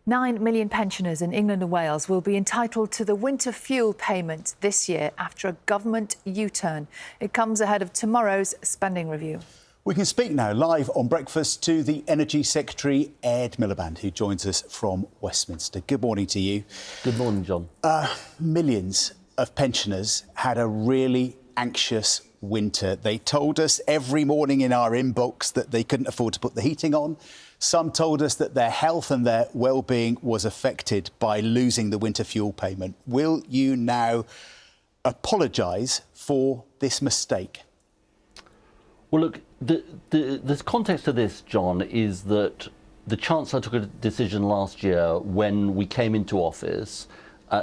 9 million pensioners in England and Wales will be entitled to the winter fuel payment this year after a government U-turn. It comes ahead of tomorrow's spending review. We can speak now live on Breakfast to the Energy Secretary, Ed Miliband, who joins us from Westminster. Good morning to you. Good morning, John. Millions of pensioners had a really anxious winter. They told us every morning in our inbox that they couldn't afford to put the heating on. Some told us that their health and their well-being was affected by losing the winter fuel payment. Will you now apologise for this mistake? Well, look, the context of this, John, is that the Chancellor took a decision last year when we came into office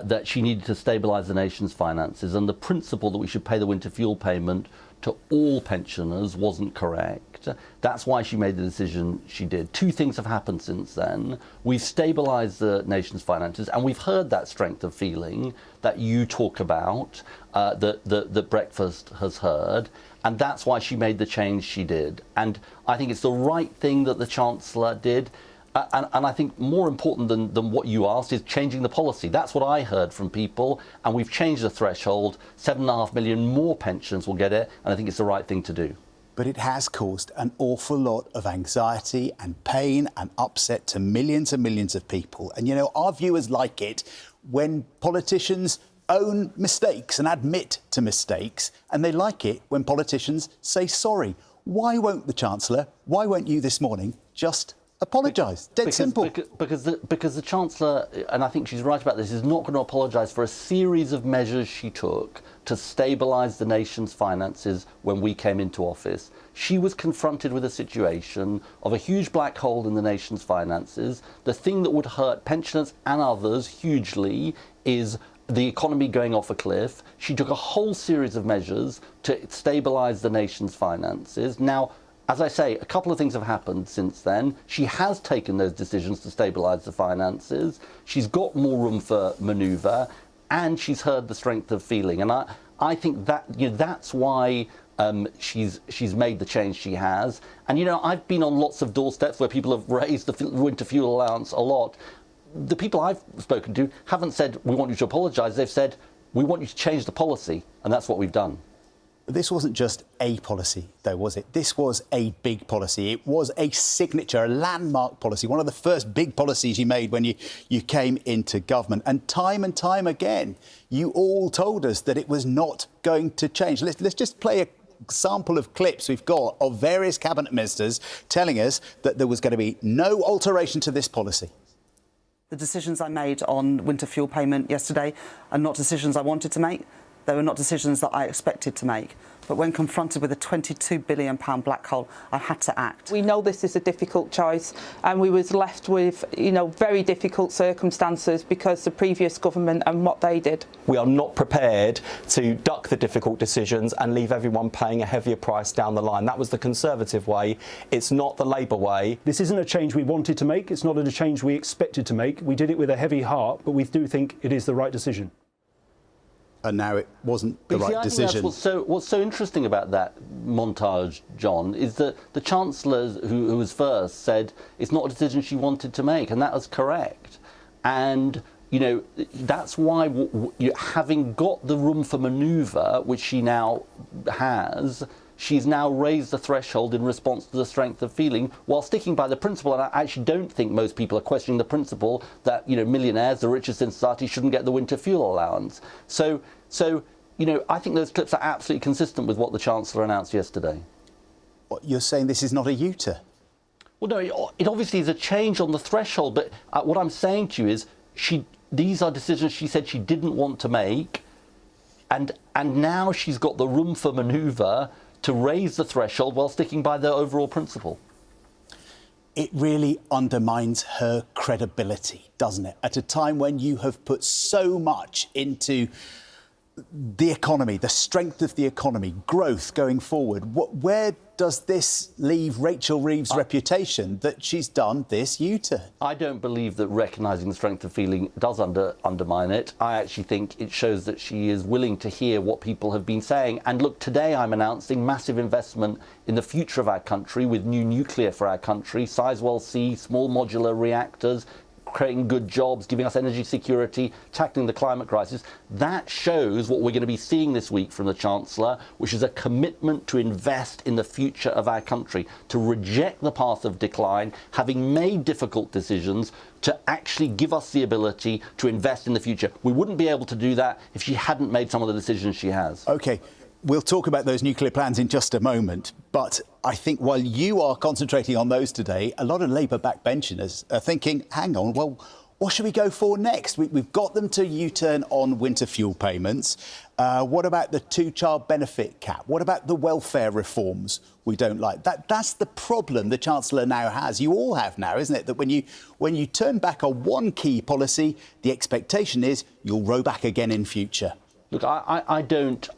that she needed to stabilise the nation's finances, and the principle that we should pay the winter fuel payment to all pensioners wasn't correct. That's why she made the decision she did. Two things have happened since then. We've stabilised the nation's finances, and we've heard that strength of feeling that you talk about, that Breakfast has heard, and that's why she made the change she did. And I think it's the right thing that the Chancellor did. And I think more important than what you asked is changing the policy. That's what I heard from people, and we've changed the threshold. 7.5 million more pensions will get it, and I think it's the right thing to do. But it has caused an awful lot of anxiety and pain and upset to millions and millions of people. And, you know, our viewers like it when politicians own mistakes and admit to mistakes, and they like it when politicians say sorry. Why won't the Chancellor, why won't you this morning just apologise? Dead simple. Because the Chancellor, and I think she's right about this, is not going to apologise for a series of measures she took to stabilise the nation's finances when we came into office. She was confronted with a situation of a huge black hole in the nation's finances. The thing that would hurt pensioners and others hugely is the economy going off a cliff. She took a whole series of measures to stabilise the nation's finances. Now, as I say, a couple of things have happened since then. She has taken those decisions to stabilise the finances. She's got more room for manoeuvre, and she's heard the strength of feeling. And I think that, you know, that's why she's made the change she has. And, you know, I've been on lots of doorsteps where people have raised the winter fuel allowance a lot. The people I've spoken to haven't said, we want you to apologise. They've said, we want you to change the policy. And that's what we've done. This wasn't just a policy, though, was it? This was a big policy. It was a signature, a landmark policy, one of the first big policies you made when you came into government. And time again, you all told us that it was not going to change. Let's just play a sample of clips we've got of various cabinet ministers telling us that there was going to be no alteration to this policy. The decisions I made on winter fuel payment yesterday are not decisions I wanted to make. They were not decisions that I expected to make. But when confronted with a £22 billion black hole, I had to act. We know this is a difficult choice, and we was left with, you know, very difficult circumstances because the previous government and what they did. We are not prepared to duck the difficult decisions and leave everyone paying a heavier price down the line. That was the Conservative way. It's not the Labour way. This isn't a change we wanted to make. It's not a change we expected to make. We did it with a heavy heart, but we do think it is the right decision. And now it wasn't the right decision. What's so interesting about that montage, John, is that the Chancellor, who was first, said it's not a decision she wanted to make, and that was correct. And, you know, that's why, having got the room for manoeuvre, which she now has, she's now raised the threshold in response to the strength of feeling, while sticking by the principle. And I actually don't think most people are questioning the principle that, you know, millionaires, the richest in society, shouldn't get the winter fuel allowance. So, you know, I think those clips are absolutely consistent with what the Chancellor announced yesterday. What, you're saying this is not a U-turn? Well, no, it obviously is a change on the threshold. But what I'm saying to you is, these are decisions she said she didn't want to make, and now she's got the room for manoeuvre to raise the threshold while sticking by the overall principle. It really undermines her credibility, doesn't it? At a time when you have put so much into the economy, the strength of the economy, growth going forward, where does this leave Rachel Reeves' reputation that she's done this U-turn? I don't believe that recognising the strength of feeling does undermine it. I actually think it shows that she is willing to hear what people have been saying. And look, today I'm announcing massive investment in the future of our country with new nuclear for our country, Sizewell C, small modular reactors, creating good jobs, giving us energy security, tackling the climate crisis. That shows what we're going to be seeing this week from the Chancellor, which is a commitment to invest in the future of our country, to reject the path of decline, having made difficult decisions, to actually give us the ability to invest in the future. We wouldn't be able to do that if she hadn't made some of the decisions she has. OK, we'll talk about those nuclear plans in just a moment, but I think while you are concentrating on those today, a lot of Labour-backed pensioners are thinking, hang on, well, what should we go for next? We've got them to U-turn on winter fuel payments. What about the two-child benefit cap? What about the welfare reforms we don't like? That's the problem the Chancellor now has. You all have now, isn't it? That when you turn back on one key policy, the expectation is you'll row back again in future. Look, I don't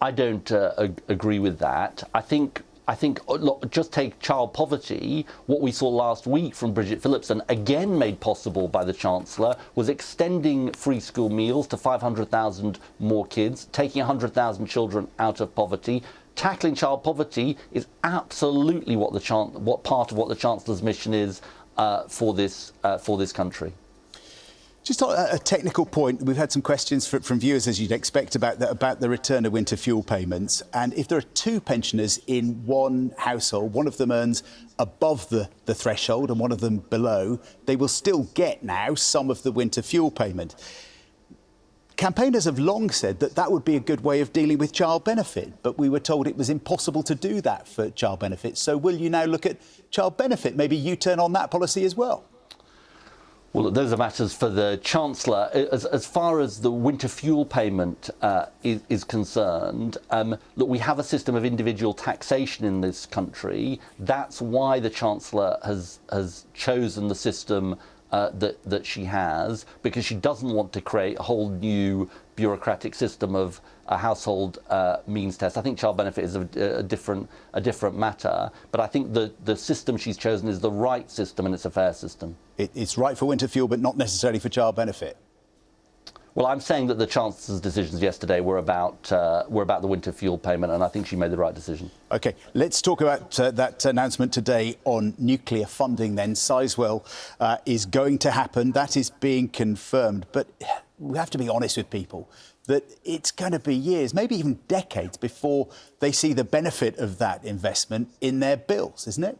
agree with that. I think, look, just take child poverty. What we saw last week from Bridget Phillipson, again made possible by the Chancellor, was extending free school meals to 500,000 more kids, taking 100,000 children out of poverty. Tackling child poverty is absolutely what part of what the Chancellor's mission is for this country. Just on a technical point, we've had some questions from viewers, as you'd expect, about the return of winter fuel payments. And if there are two pensioners in one household, one of them earns above the threshold and one of them below, they will still get now some of the winter fuel payment. Campaigners have long said that would be a good way of dealing with child benefit, but we were told it was impossible to do that for child benefit. So will you now look at child benefit, maybe U-turn on that policy as well? Well, those are matters for the Chancellor. As far as the winter fuel payment is concerned, look, we have a system of individual taxation in this country. That's why the Chancellor has chosen the system that she has, because she doesn't want to create a whole new bureaucratic system of a household means test. I think child benefit is a different matter, but I think the system she's chosen is the right system and it's a fair system. It's right for winter fuel, but not necessarily for child benefit. Well, I'm saying that the Chancellor's decisions yesterday were about the winter fuel payment, and I think she made the right decision. OK, let's talk about that announcement today on nuclear funding then. Sizewell is going to happen. That is being confirmed. But we have to be honest with people that it's going to be years, maybe even decades, before they see the benefit of that investment in their bills, isn't it?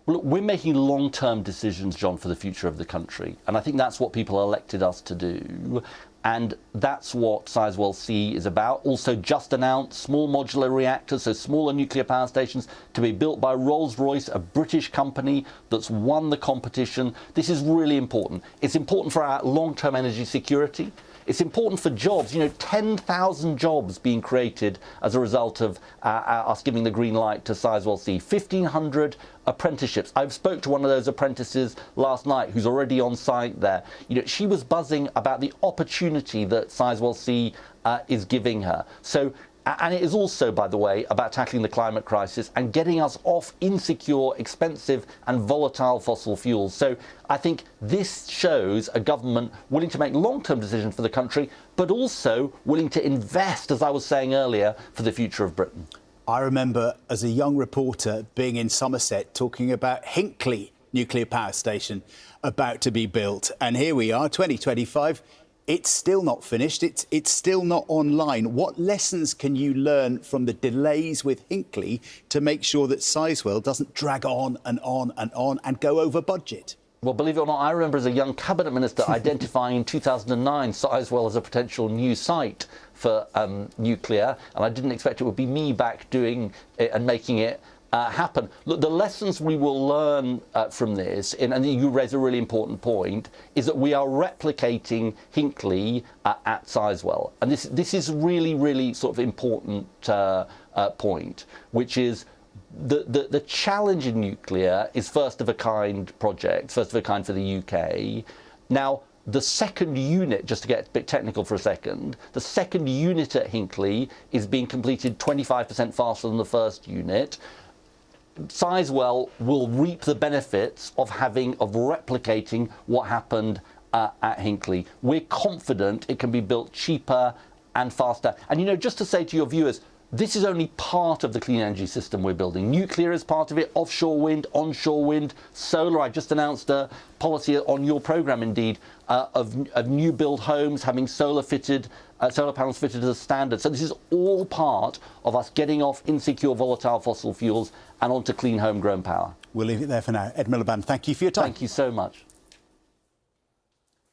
Well, look, we're making long-term decisions, John, for the future of the country. And I think that's what people elected us to do. And that's what Sizewell C is about. Also just announced small modular reactors, so smaller nuclear power stations, to be built by Rolls-Royce, a British company that's won the competition. This is really important. It's important for our long-term energy security. It's important for jobs. 10,000 jobs being created as a result of us giving the green light to Sizewell C. 1,500 apprenticeships. I spoke to one of those apprentices last night who's already on site there. She was buzzing about the opportunity that Sizewell C is giving her. And it is also, by the way, about tackling the climate crisis and getting us off insecure, expensive and volatile fossil fuels. So I think this shows a government willing to make long-term decisions for the country, but also willing to invest, as I was saying earlier, for the future of Britain. I remember as a young reporter being in Somerset talking about Hinkley nuclear power station about to be built. And here we are, 2025. It's still not finished. It's still not online. What lessons can you learn from the delays with Hinkley to make sure that Sizewell doesn't drag on and on and on and go over budget? Well, believe it or not, I remember as a young cabinet minister identifying in 2009 Sizewell as a potential new site for nuclear, and I didn't expect it would be me back doing it and making it happen. Look, the lessons we will learn from this, and you raise a really important point, is that we are replicating Hinkley at Sizewell. And this is really, really sort of important point, which is the challenge in nuclear is first-of-a-kind project, first-of-a-kind for the UK. Now, the second unit, just to get a bit technical for a second, the second unit at Hinkley is being completed 25% faster than the first unit. Sizewell will reap the benefits of replicating what happened at Hinkley. We're confident it can be built cheaper and faster. And just to say to your viewers, This is only part of the clean energy system we're building. Nuclear is part of it, offshore wind, onshore wind, solar. I just announced a policy on your programme, indeed, of new build homes having solar panels fitted as a standard. So this is all part of us getting off insecure, volatile fossil fuels and onto clean, homegrown power. We'll leave it there for now. Ed Miliband, thank you for your time. Thank you so much.